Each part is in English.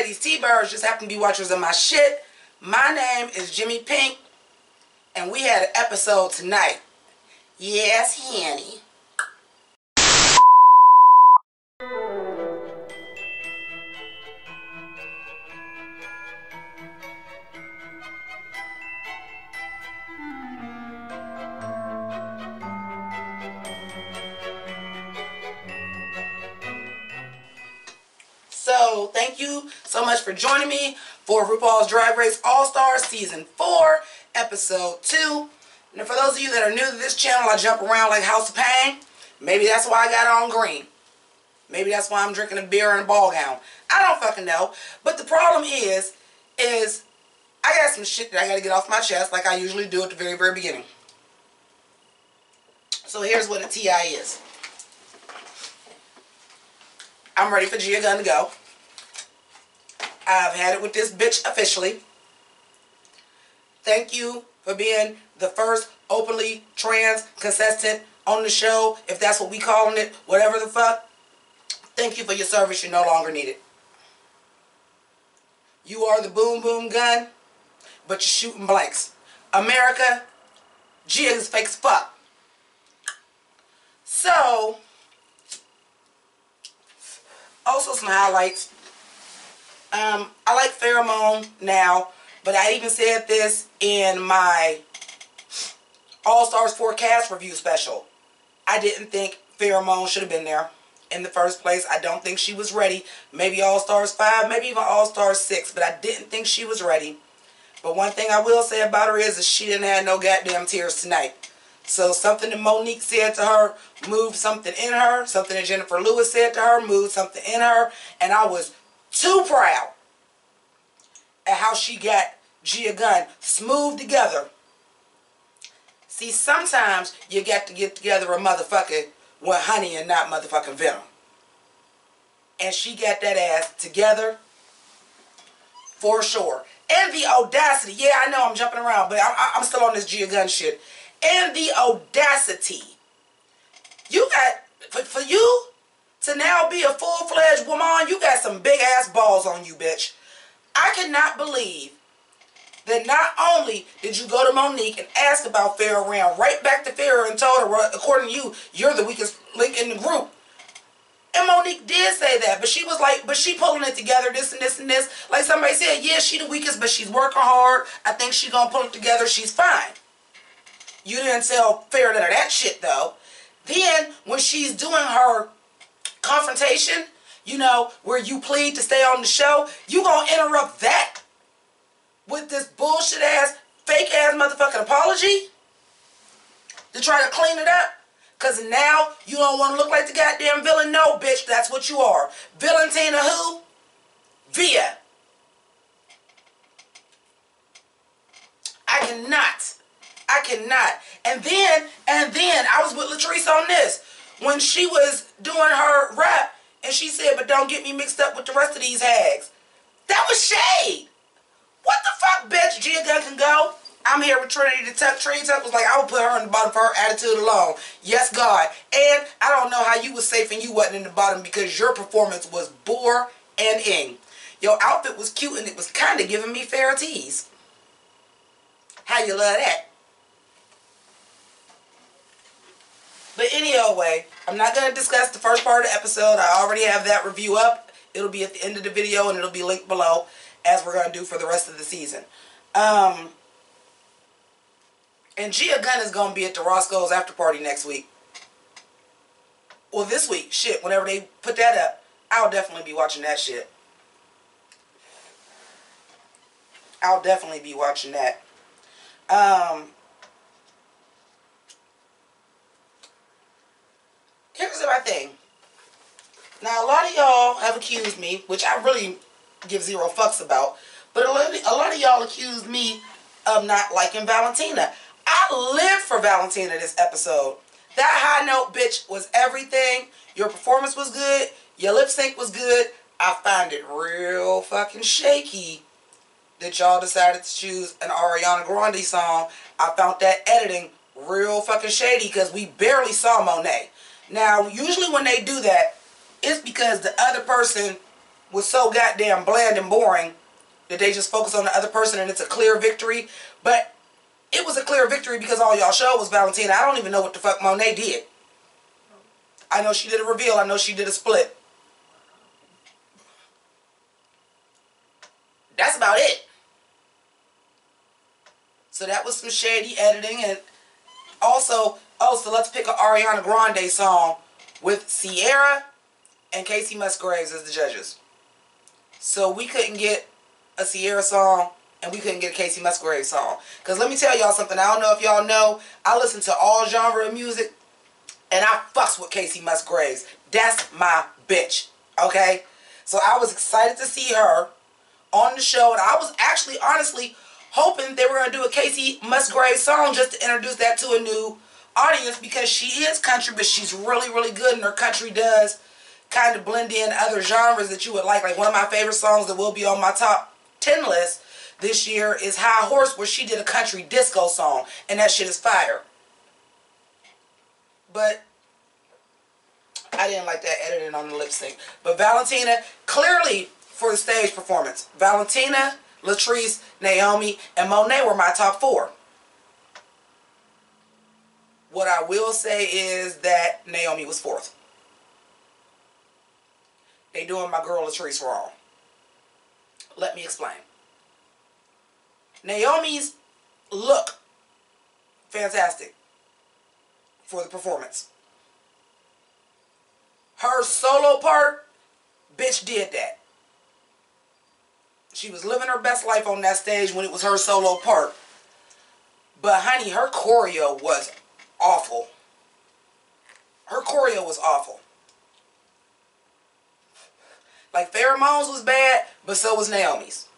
these T-birds just happen to be watchers of my shit. My name is Jimmi Pynk, and we had an episode tonight. Yes, honey. So, thank you so much for joining me for RuPaul's Drag Race All-Stars Season 4, Episode 2. And for those of you that are new to this channel, I jump around like House of Pain. Maybe that's why I got on green. Maybe that's why I'm drinking a beer in a ball gown. I don't fucking know. But the problem is I got some shit that I got to get off my chest like I usually do at the very, very beginning. So here's what a TI is. I'm ready for Gia Gunn to go. I've had it with this bitch officially. Thank you for being the first openly trans contestant on the show, if that's what we calling it, whatever the fuck. Thank you for your service. You're no longer needed. You are the boom boom gun, but you're shooting blanks. America, Gia is fake as fuck. So, also some highlights. I like Pheromone now, but I even said this in my All-Stars 4 cast review special. I didn't think Pheromone should have been there in the first place. I don't think she was ready. Maybe All-Stars 5, maybe even All-Stars 6, but I didn't think she was ready. But one thing I will say about her is she didn't have no goddamn tears tonight. So something that Monique said to her moved something in her. Something that Jennifer Lewis said to her moved something in her. And I was too proud at how she got Gia Gunn smooth together. See, sometimes you got to get together a motherfucker with honey and not motherfucking venom. And she got that ass together for sure. And the audacity. Yeah, I know I'm jumping around, but I'm still on this Gia Gunn shit. And the audacity. You got, for you to now be a full-fledged woman, you got some big-ass balls on you, bitch. I cannot believe that not only did you go to Monique and ask about Farrah, ran right back to Farrah and told her, well, according to you, you're the weakest link in the group. And Monique did say that, but she was like, but she pulling it together, this and this and this. Like somebody said, yeah, she the weakest, but she's working hard. I think she gonna pull it together. She's fine. You didn't tell Farrah none of that shit, though. Then, when she's doing her confrontation, you know, where you plead to stay on the show, you gonna interrupt that with this bullshit-ass, fake-ass motherfucking apology to try to clean it up? Because now you don't want to look like the goddamn villain? No, bitch, that's what you are. Valentina who? Via. I cannot. And then I was with Latrice on this. When she was doing her rap, and she said, but don't get me mixed up with the rest of these hags. That was shade. What the fuck, bitch? Gia Gunn can go. I'm here with Trinity to Tuck. Trinity Tuck was like, I would put her in the bottom for her attitude alone. Yes, God. And I don't know how you was safe and you wasn't in the bottom because your performance was bore and ing. Your outfit was cute and it was kind of giving me Farrah tease. How you love that? But anyway, I'm not going to discuss the first part of the episode. I already have that review up. It'll be at the end of the video and it'll be linked below as we're going to do for the rest of the season. And Gia Gunn is going to be at the Roscoe's after party next week. Well, this week. Shit, whenever they put that up, I'll definitely be watching that shit. I'll definitely be watching that. Here's my thing. Now, a lot of y'all have accused me, which I really give zero fucks about, but a lot of y'all accused me of not liking Valentina. I lived for Valentina this episode. That high note, bitch, was everything. Your performance was good. Your lip sync was good. I find it real fucking shaky that y'all decided to choose an Ariana Grande song. I found that editing real fucking shady because we barely saw Monet. Now, usually when they do that, it's because the other person was so goddamn bland and boring that they just focus on the other person and it's a clear victory. But it was a clear victory because all y'all showed was Valentina. I don't even know what the fuck Monet did. I know she did a reveal. I know she did a split. That's about it. So that was some shady editing. And also, so let's pick an Ariana Grande song with Sierra and Casey Musgraves as the judges. So we couldn't get a Sierra song and we couldn't get a Casey Musgraves song. Because let me tell y'all something. I don't know if y'all know. I listen to all genre of music and I fucks with Casey Musgraves. That's my bitch. Okay? So I was excited to see her on the show. And I was actually, honestly, hoping they were going to do a Casey Musgraves song just to introduce that to a new audience, because she is country, but she's really, really good, and her country does kind of blend in other genres that you would like. Like one of my favorite songs that will be on my top 10 list this year is High Horse, where she did a country disco song, and that shit is fire. But I didn't like that editing on the lip sync. But Valentina, clearly for the stage performance, Valentina, Latrice, Naomi, and Monet were my top 4. What I will say is that Naomi was 4th. They doing my girl Latrice wrong. Let me explain. Naomi's look fantastic for the performance. Her solo part, bitch did that. She was living her best life on that stage when it was her solo part. But honey, her choreo was awful. Her choreo was awful. Like Pheromones was bad, but so was Naomi's.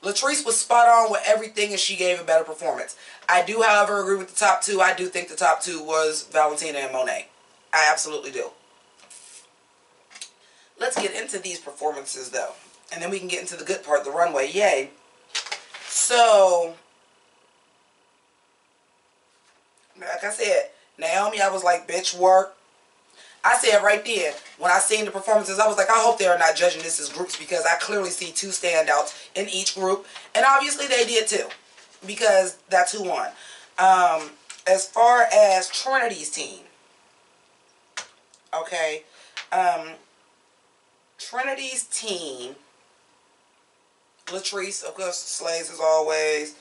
Latrice was spot on with everything and she gave a better performance. I do, however, agree with the top 2. I do think the top 2 was Valentina and Monet. I absolutely do. Let's get into these performances though. And then we can get into the good part, the runway. Yay. So, like I said, Naomi, I was like, bitch, work. I said right there, when I seen the performances, I was like, I hope they are not judging this as groups, because I clearly see 2 standouts in each group. And obviously they did too, because that's who won. As far as Trinity's team, okay, Trinity's team, Latrice, of course, slays as always.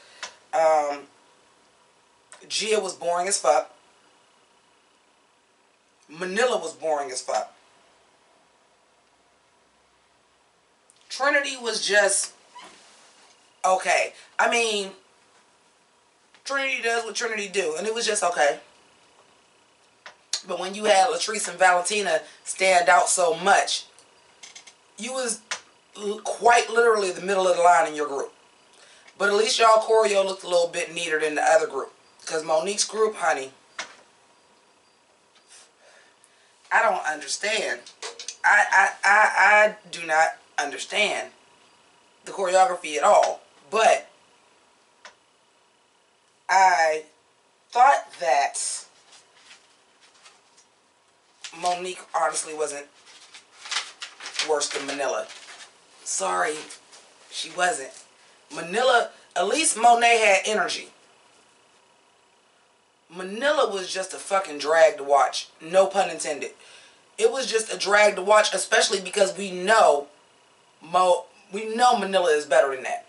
Gia was boring as fuck. Manila was boring as fuck. Trinity was just okay. I mean, Trinity does what Trinity do, and it was just okay. But when you had Latrice and Valentina stand out so much, you was quite literally the middle of the line in your group. But at least y'all choreo looked a little bit neater than the other group. Because Monique's group, honey, I don't understand. I do not understand the choreography at all. But I thought that Monique honestly wasn't worse than Manila. Sorry, she wasn't. Manila, at least Monet had energy. Manila was just a fucking drag to watch. No pun intended. It was just a drag to watch, especially because we know Manila is better than that.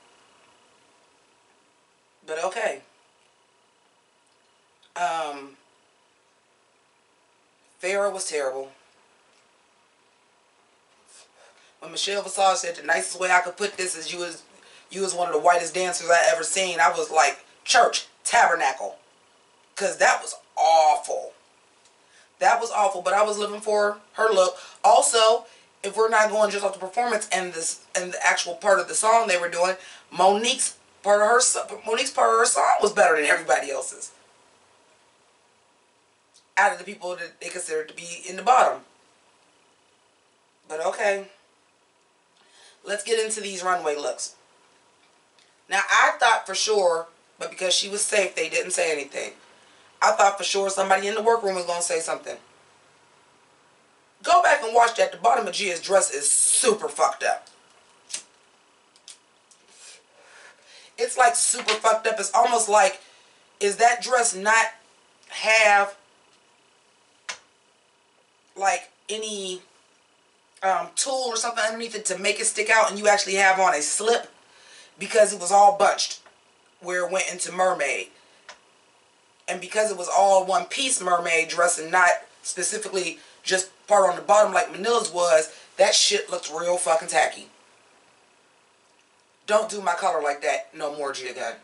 But okay. Farrah was terrible. When Michelle Visage said the nicest way I could put this is you was one of the whitest dancers I ever seen, I was like, church, tabernacle. Because that was awful. That was awful, but I was living for her look. Also, if we're not going just off the performance and the actual part of the song they were doing, Monique's part of her song was better than everybody else's. Out of the people that they considered to be in the bottom. But okay. Let's get into these runway looks. Now, I thought for sure, but because she was safe, they didn't say anything. I thought for sure somebody in the workroom was going to say something. Go back and watch that. The bottom of Gia's dress is super fucked up. It's like super fucked up. It's almost like, is that dress not have like any tool or something underneath it to make it stick out, and you actually have on a slip? Because it was all bunched where it went into mermaid. And because it was all one piece mermaid dress and not specifically just part on the bottom like Manila's was, that shit looked real fucking tacky. Don't do my color like that no more, Gia Gunn.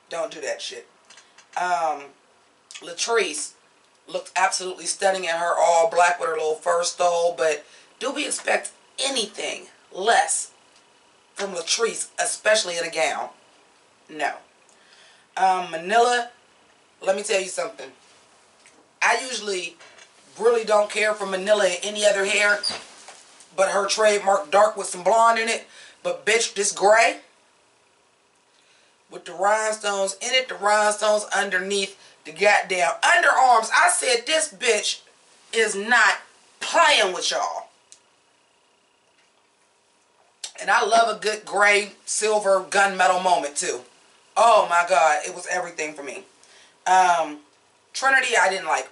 Don't do that shit. Latrice looked absolutely stunning in her all black with her little fur stole, but do we expect anything less from Latrice, especially in a gown? No. Manila, let me tell you something. I usually really don't care for Manila in any other hair but her trademark dark with some blonde in it. But bitch, this gray with the rhinestones in it, the rhinestones underneath the goddamn underarms. I said this bitch is not playing with y'all. And I love a good gray, silver, gunmetal moment too. Oh my God, it was everything for me. Trinity, I didn't like.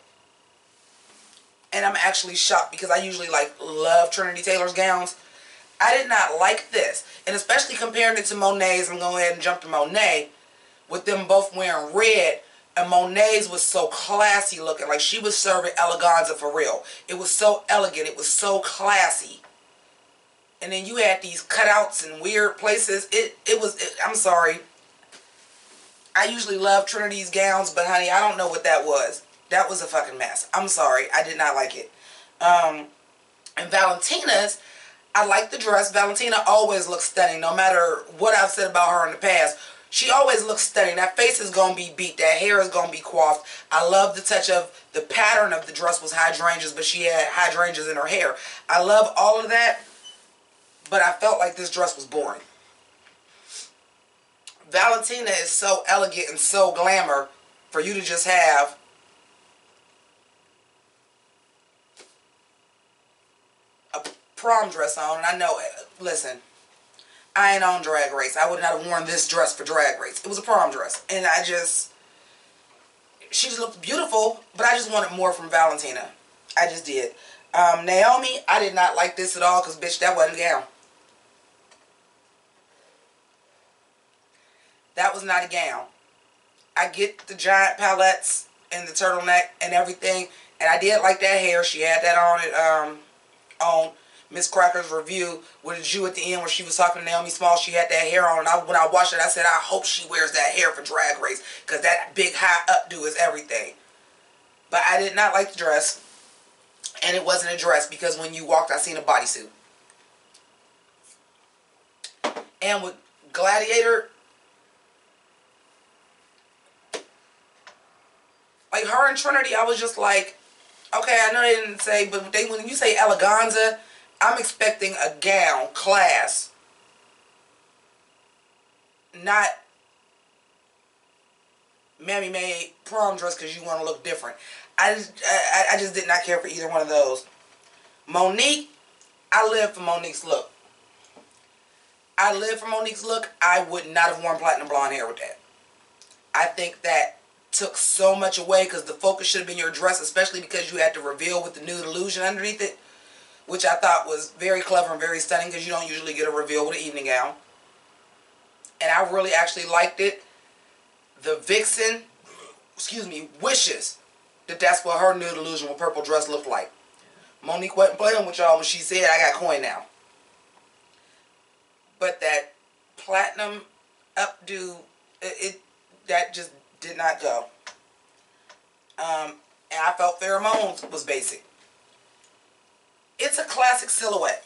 And I'm actually shocked because I usually love Trinity Taylor's gowns. I did not like this. And especially comparing it to Monet's, I'm going to go ahead and jump to Monet. With them both wearing red. And Monet's was so classy looking. Like she was serving eleganza for real. It was so elegant. It was so classy. And then you had these cutouts in weird places. I'm sorry. I usually love Trinity's gowns, but honey, I don't know what that was. That was a fucking mess. I'm sorry. I did not like it. And Valentina's, I like the dress. Valentina always looks stunning, no matter what I've said about her in the past. She always looks stunning. That face is going to be beat. That hair is going to be coiffed. I love the touch of the pattern of the dress was hydrangeas, but she had hydrangeas in her hair. I love all of that, but I felt like this dress was boring. Valentina is so elegant and so glamour for you to just have a prom dress on. And I know, listen, I ain't on Drag Race. I would not have worn this dress for Drag Race. It was a prom dress. And she just looked beautiful, but I just wanted more from Valentina. I just did. Naomi, I did not like this at all because, bitch, that wasn't a gown. That was not a gown. I get the giant palettes and the turtleneck and everything. And I did like that hair. She had that on it on Miss Cracker's review with a Jew at the end where she was talking to Naomi Smalls. She had that hair on. And when I watched it, I said, I hope she wears that hair for Drag Race. Because that big high updo is everything. But I did not like the dress. And it wasn't a dress because when you walked, I seen a bodysuit. And with Gladiator, like her and Trinity, I was just like, okay, I know they didn't say, but when you say eleganza, I'm expecting a gown, class, not mammy made prom dress because you want to look different. I just did not care for either one of those. Monique, I live for Monique's look. I live for Monique's look. I would not have worn platinum blonde hair with that. I think that took so much away because the focus should have been your dress, especially because you had to reveal with the nude illusion underneath it, which I thought was very clever and very stunning because you don't usually get a reveal with an evening gown. And I really actually liked it. The Vixen, wishes that that's what her nude illusion with purple dress looked like. Monique wasn't playing with y'all when she said, I got coin now. But that platinum updo, that just did not go. And I felt Pheromones was basic. It's a classic silhouette.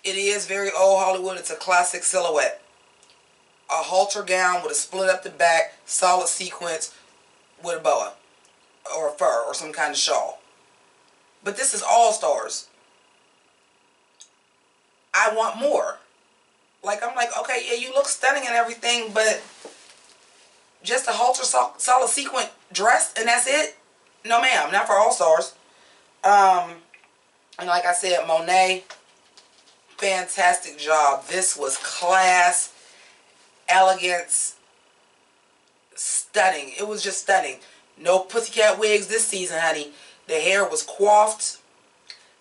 It is very old Hollywood. It's a classic silhouette. A halter gown with a split up the back, solid sequence with a boa or a fur or some kind of shawl. But this is All Stars. I want more. Like, I'm like, okay, yeah, you look stunning and everything, but just a halter solid sequin dress and that's it? No, ma'am, not for All Stars. And like I said, Monet, fantastic job. This was class, elegance, stunning. It was just stunning. No pussycat wigs this season, honey. The hair was coiffed.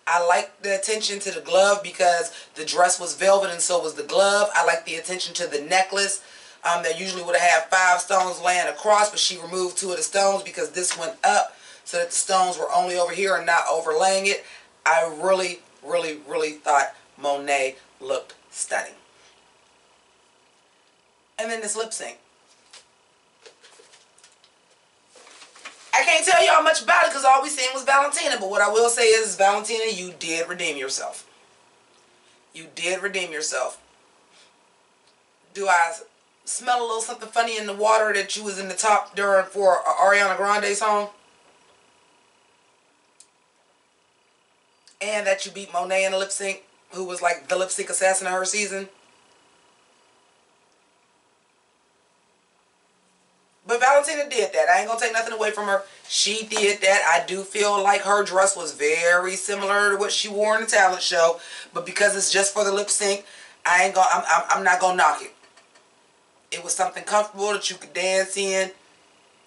I liked the attention to the glove because the dress was velvet and so was the glove. I liked the attention to the necklace. That usually would have had 5 stones laying across, but she removed 2 of the stones because this went up so that the stones were only over here and not overlaying it. I really, really, really thought Monet looked stunning. And then this lip sync. I can't tell y'all much about it because all we seen was Valentina. But what I will say is, Valentina, you did redeem yourself. You did redeem yourself. Do I smell a little something funny in the water that you was in the top during for an Ariana Grande song? And that you beat Monet in a lip sync, who was like the lip sync assassin of her season? But Valentina did that. I ain't gonna take nothing away from her. She did that. I do feel like her dress was very similar to what she wore in the talent show. But because it's just for the lip sync, I'm not gonna knock it. It was something comfortable that you could dance in.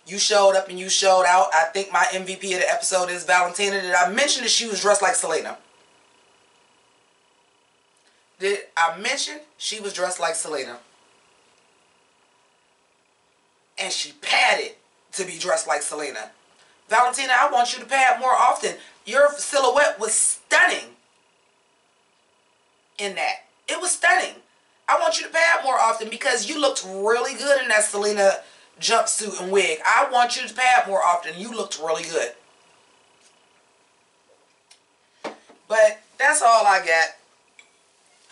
You showed up and you showed out. I think my MVP of the episode is Valentina. Did I mention that she was dressed like Selena? Did I mention she was dressed like Selena? And she padded to be dressed like Selena. Valentina, I want you to pad more often. Your silhouette was stunning in that. It was stunning. I want you to pad more often because you looked really good in that Selena jumpsuit and wig. I want you to pad more often. You looked really good. But that's all I got.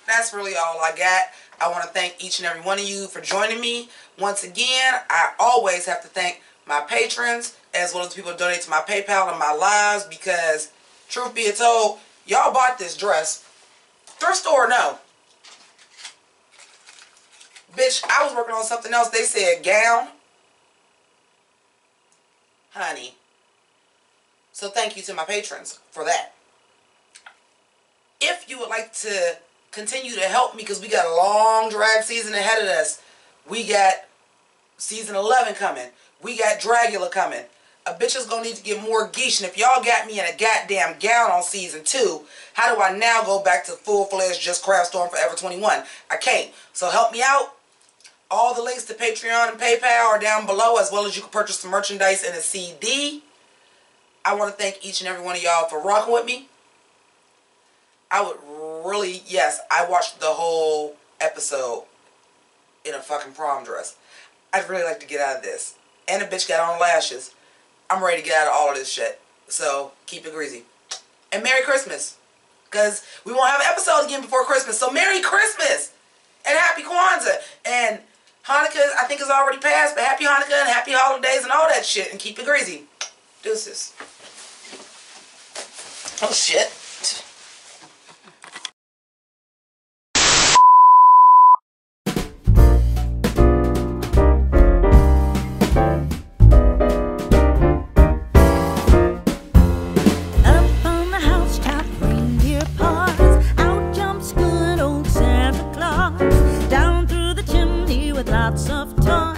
That's really all I got. I want to thank each and every one of you for joining me. Once again, I always have to thank my patrons as well as the people who donate to my PayPal and my lives because, truth be told, y'all bought this dress. Thrift store or no? Bitch, I was working on something else. They said gown. Honey. So thank you to my patrons for that. If you would like to continue to help me because we got a long drag season ahead of us. We got season 11 coming. We got Dragula coming. A bitch is going to need to get more geesh. And if y'all got me in a goddamn gown on season 2, how do I now go back to full-fledged just Craft Storm Forever 21? I can't. So help me out. All the links to Patreon and PayPal are down below, as well as you can purchase some merchandise and a CD. I want to thank each and every one of y'all for rocking with me. I would really, yes, I watched the whole episode in a fucking prom dress. I'd really like to get out of this. And the bitch got on lashes. I'm ready to get out of all of this shit. So, keep it greasy. And Merry Christmas. Because we won't have an episode again before Christmas. So, Merry Christmas! And Happy Kwanzaa! And Hanukkah, I think, is already passed. But Happy Hanukkah and Happy Holidays and all that shit. And keep it greasy. Deuces. Oh, shit. Lots of time.